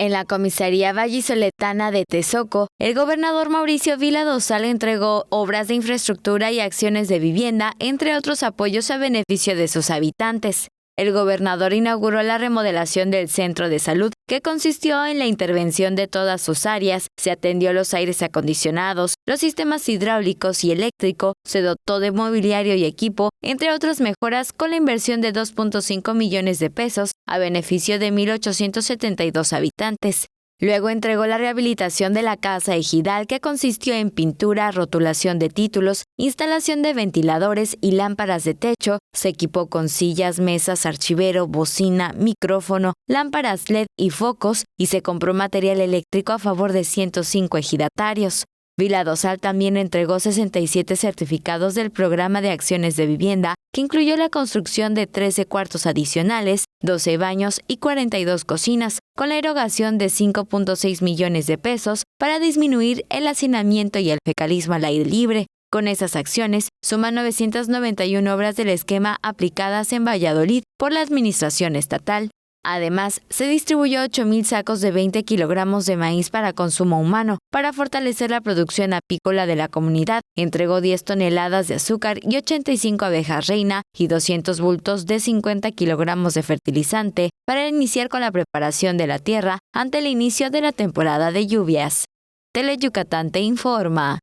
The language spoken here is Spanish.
En la comisaría vallisoletana de Tezoco, el gobernador Mauricio Vila Dosal entregó obras de infraestructura y acciones de vivienda, entre otros apoyos a beneficio de sus habitantes. El gobernador inauguró la remodelación del centro de salud, que consistió en la intervención de todas sus áreas, se atendió los aires acondicionados, los sistemas hidráulicos y eléctrico, se dotó de mobiliario y equipo, entre otras mejoras, con la inversión de 2.5 millones de pesos a beneficio de 1,872 habitantes. Luego entregó la rehabilitación de la Casa Ejidal, que consistió en pintura, rotulación de títulos, instalación de ventiladores y lámparas de techo. Se equipó con sillas, mesas, archivero, bocina, micrófono, lámparas LED y focos, y se compró material eléctrico a favor de 105 ejidatarios. Vila Dosal también entregó 67 certificados del programa de acciones de vivienda, que incluyó la construcción de 13 cuartos adicionales, 12 baños y 42 cocinas, con la erogación de 5.6 millones de pesos para disminuir el hacinamiento y el fecalismo al aire libre. Con esas acciones, suman 991 obras del esquema aplicadas en Valladolid por la administración estatal. Además, se distribuyó 8,000 sacos de 20 kilogramos de maíz para consumo humano. Para fortalecer la producción apícola de la comunidad, entregó 10 toneladas de azúcar y 85 abejas reina y 200 bultos de 50 kilogramos de fertilizante para iniciar con la preparación de la tierra ante el inicio de la temporada de lluvias. Tele Yucatán te informa.